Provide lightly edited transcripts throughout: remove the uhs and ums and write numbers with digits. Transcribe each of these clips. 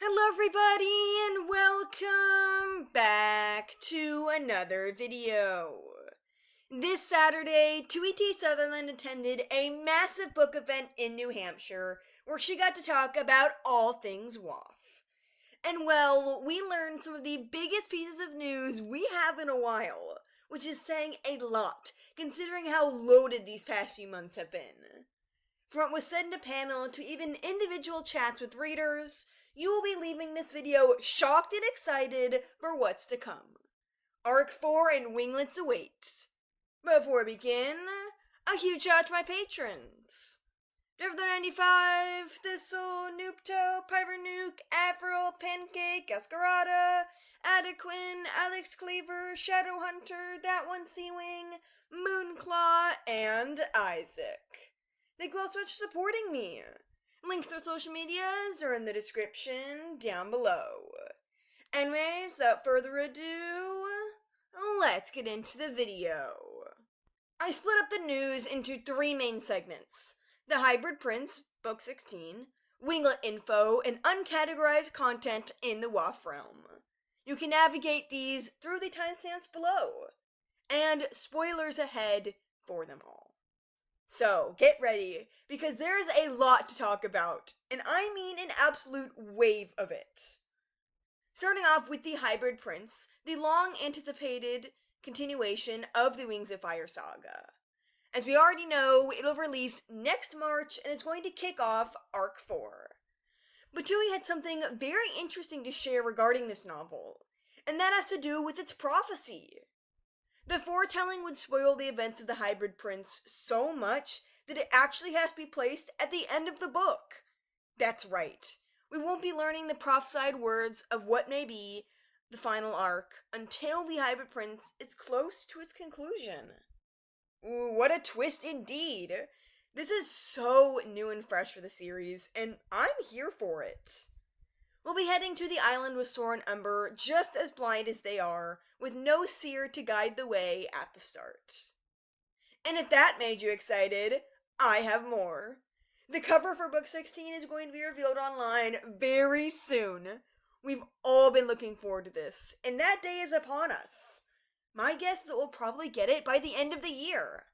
Hello everybody and welcome back to another video. This Saturday, Tui T Sutherland attended a massive book event in New Hampshire where she got to talk about all things WAF. And well, we learned some of the biggest pieces of news we have in a while, which is saying a lot considering how loaded these past few months have been. From what was said in a panel to even individual chats with readers, you will be leaving this video shocked and excited for what's to come. 𝙈𝙤𝙁𝙁 and Winglets await. Before we begin, a huge shout out to my patrons. Dev95, Thistle, Noopto, Pyvernuke, Avril, Pancake, Escarada, Adequin, Alex Cleaver, Shadow Hunter, 𝙈𝙊𝙍𝙁𝙬, Moonclaw, and Isaac. Thank you all so much for supporting me. Links to their social medias are in the description down below. Anyways, without further ado, let's get into the video. I split up the news into three main segments: the Hybrid Prince, Book 16, Winglet info, and uncategorized content in the WAF realm. You can navigate these through the timestamps below, and spoilers ahead for them all. So, get ready, because there is a lot to talk about, and I mean an absolute wave of it. Starting off with the Hybrid Prince, the long-anticipated continuation of the Wings of Fire saga. As we already know, it'll release next March, and it's going to kick off 𝙈𝙁𝙁. But Tui had something very interesting to share regarding this novel, and that has to do with its prophecy. The foretelling would spoil the events of the Hybrid Prince so much that it actually has to be placed at the end of the book. That's right. We won't be learning the prophesied words of what may be the final arc until the Hybrid Prince is close to its conclusion. Ooh, what a twist indeed. This is so new and fresh for the series, and I'm here for it. We'll be heading to the island with Sora and Umber just as blind as they are, with no seer to guide the way at the start. And if that made you excited, I have more. The cover for Book 16 is going to be revealed online very soon. We've all been looking forward to this, and that day is upon us. My guess is that we'll probably get it by the end of the year.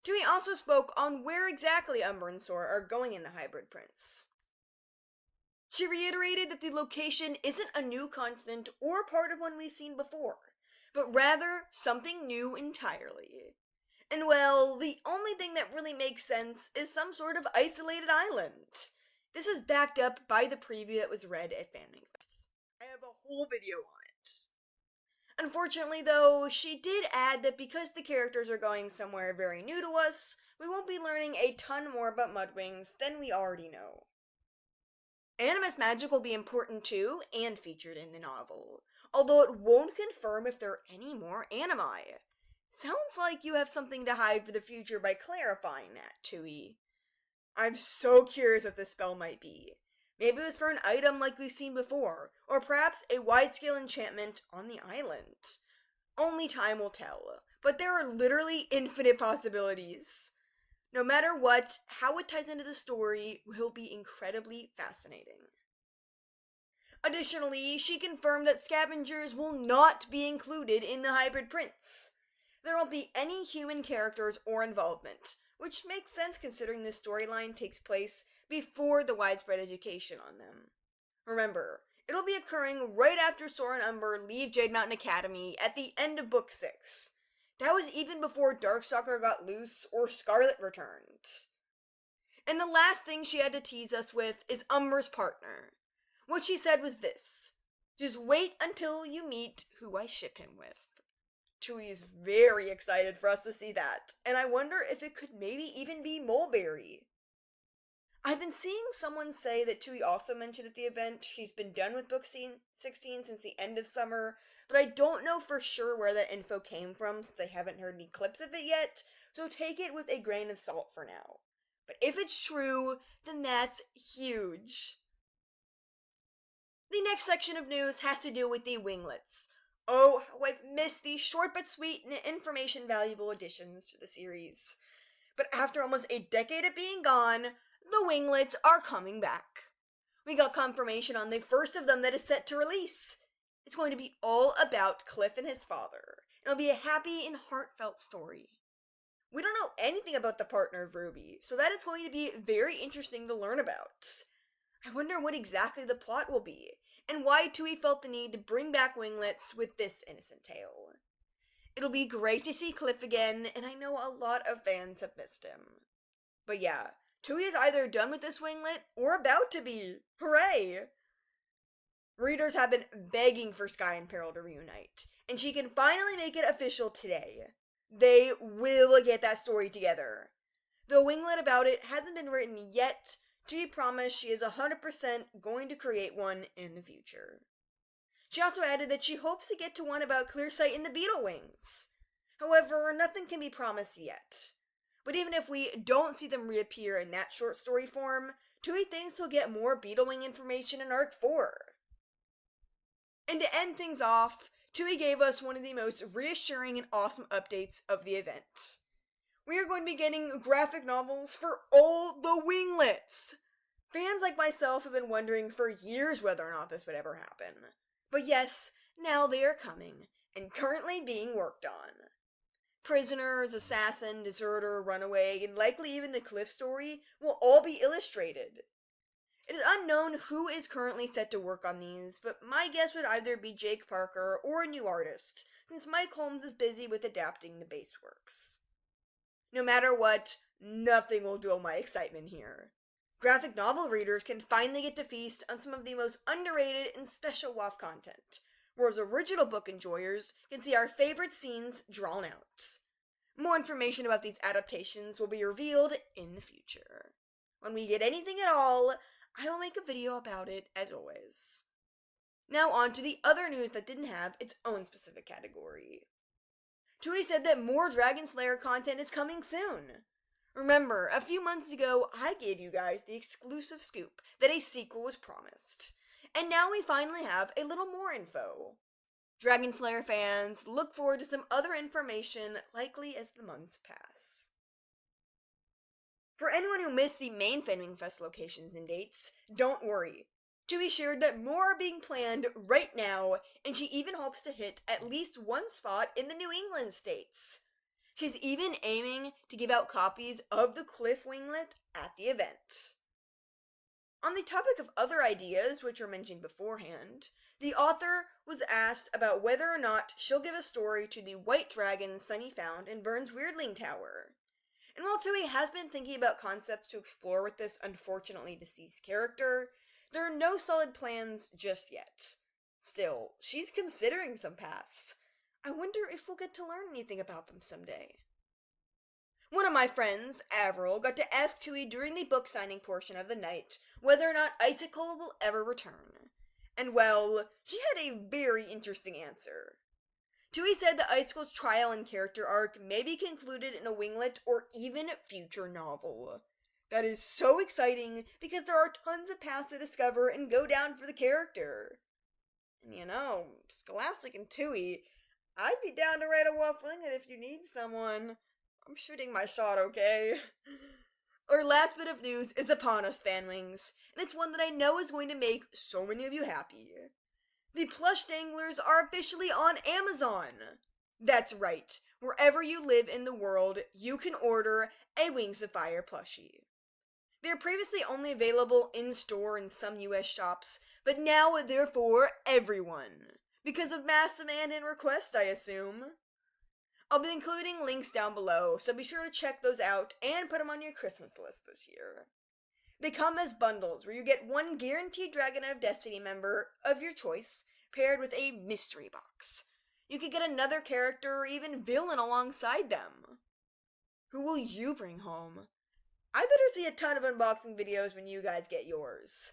Tui also spoke on where exactly Umber and Sora are going in the Hybrid Prince. She reiterated that the location isn't a new continent or part of one we've seen before, but rather something new entirely. And well, the only thing that really makes sense is some sort of isolated island. This is backed up by the preview that was read at FanMakeFest. I have a whole video on it. Unfortunately though, she did add that because the characters are going somewhere very new to us, we won't be learning a ton more about Mudwings than we already know. Animus magic will be important too, and featured in the novel, although it won't confirm if there are any more animi. Sounds like you have something to hide for the future by clarifying that, Tui. I'm so curious what this spell might be. Maybe it was for an item like we've seen before, or perhaps a wide-scale enchantment on the island. Only time will tell, but there are literally infinite possibilities. No matter what, how it ties into the story will be incredibly fascinating. Additionally, she confirmed that scavengers will not be included in the Hybrid Prince. There won't be any human characters or involvement, which makes sense considering this storyline takes place before the widespread education on them. Remember, it'll be occurring right after Sora and Umber leave Jade Mountain Academy at the end of Book 6. That was even before Darkstalker got loose or Scarlet returned. And the last thing she had to tease us with is Umber's partner. What she said was this: just wait until you meet who I ship him with. Tui is very excited for us to see that, and I wonder if it could maybe even be Mulberry. I've been seeing someone say that Tui also mentioned at the event she's been done with Book 16 since the end of summer, but I don't know for sure where that info came from since I haven't heard any clips of it yet, so take it with a grain of salt for now. But if it's true, then that's huge. The next section of news has to do with the Winglets. Oh, how I've missed these short but sweet and information valuable additions to the series. But after almost a decade of being gone, the Winglets are coming back. We got confirmation on the first of them that is set to release. It's going to be all about Cliff and his father. It'll be a happy and heartfelt story. We don't know anything about the partner of Ruby, so that is going to be very interesting to learn about. I wonder what exactly the plot will be, and why Tui felt the need to bring back Winglets with this innocent tale. It'll be great to see Cliff again, and I know a lot of fans have missed him. But yeah, Tui is either done with this winglet, or about to be. Hooray! Readers have been begging for Sky and Peril to reunite, and she can finally make it official today. They will get that story together. Though winglet about it hasn't been written yet, Tui promised she is 100% going to create one in the future. She also added that she hopes to get to one about Clearsight and the Beetle Wings. However, nothing can be promised yet. But even if we don't see them reappear in that short story form, Tui thinks we'll get more Beetlewing information in Arc 4. And to end things off, Tui gave us one of the most reassuring and awesome updates of the event. We are going to be getting graphic novels for all the Winglets! Fans like myself have been wondering for years whether or not this would ever happen. But yes, now they are coming, and currently being worked on. Prisoners, Assassin, Deserter, Runaway, and likely even the Cliff story will all be illustrated. It is unknown who is currently set to work on these, but my guess would either be Jake Parker or a new artist, since Mike Holmes is busy with adapting the base works. No matter what, nothing will dull my excitement here. Graphic novel readers can finally get to feast on some of the most underrated and special WoW content, whereas original book enjoyers can see our favorite scenes drawn out. More information about these adaptations will be revealed in the future. When we get anything at all, I will make a video about it as always. Now on to the other news that didn't have its own specific category. Tui said that more Dragon Slayer content is coming soon. Remember, a few months ago, I gave you guys the exclusive scoop that a sequel was promised. And now we finally have a little more info. Dragon Slayer fans, look forward to some other information likely as the months pass. For anyone who missed the main Fenwing Fest locations and dates, don't worry. Tui shared that more are being planned right now, and she even hopes to hit at least one spot in the New England states. She's even aiming to give out copies of the Cliff Winglet at the event. On the topic of other ideas, which were mentioned beforehand, the author was asked about whether or not she'll give a story to the White Dragon Sunny found in Burns' Weirdling Tower. And while Tui has been thinking about concepts to explore with this unfortunately deceased character, there are no solid plans just yet. Still, she's considering some paths. I wonder if we'll get to learn anything about them someday. One of my friends, Avril, got to ask Tui during the book signing portion of the night whether or not Icicle will ever return. And well, she had a very interesting answer. Tui said that Icicle's trial and character arc may be concluded in a winglet or even future novel. That is so exciting because there are tons of paths to discover and go down for the character. And you know, Scholastic and Tui, I'd be down to write a WoW winglet if you need someone. I'm shooting my shot, okay? Our last bit of news is upon us, fanwings, and it's one that I know is going to make so many of you happy. The plush danglers are officially on Amazon. That's right, wherever you live in the world, you can order a Wings of Fire plushie. They were previously only available in-store in some US shops, but now they're for everyone. Because of mass demand and request, I assume. I'll be including links down below, so be sure to check those out and put them on your Christmas list this year. They come as bundles, where you get one guaranteed Dragon of Destiny member of your choice, paired with a mystery box. You could get another character or even villain alongside them. Who will you bring home? I better see a ton of unboxing videos when you guys get yours.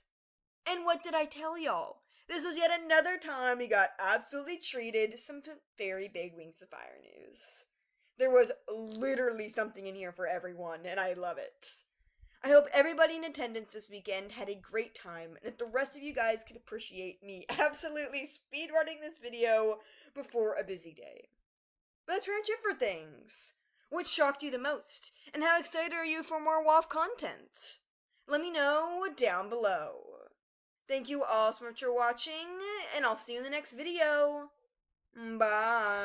And what did I tell y'all? This was yet another time we got absolutely treated some very big Wings of Fire news. There was literally something in here for everyone, and I love it. I hope everybody in attendance this weekend had a great time, and that the rest of you guys could appreciate me absolutely speedrunning this video before a busy day. But that's pretty much it for things. What shocked you the most, and how excited are you for more WoW content? Let me know down below. Thank you all so much for watching, and I'll see you in the next video. Bye.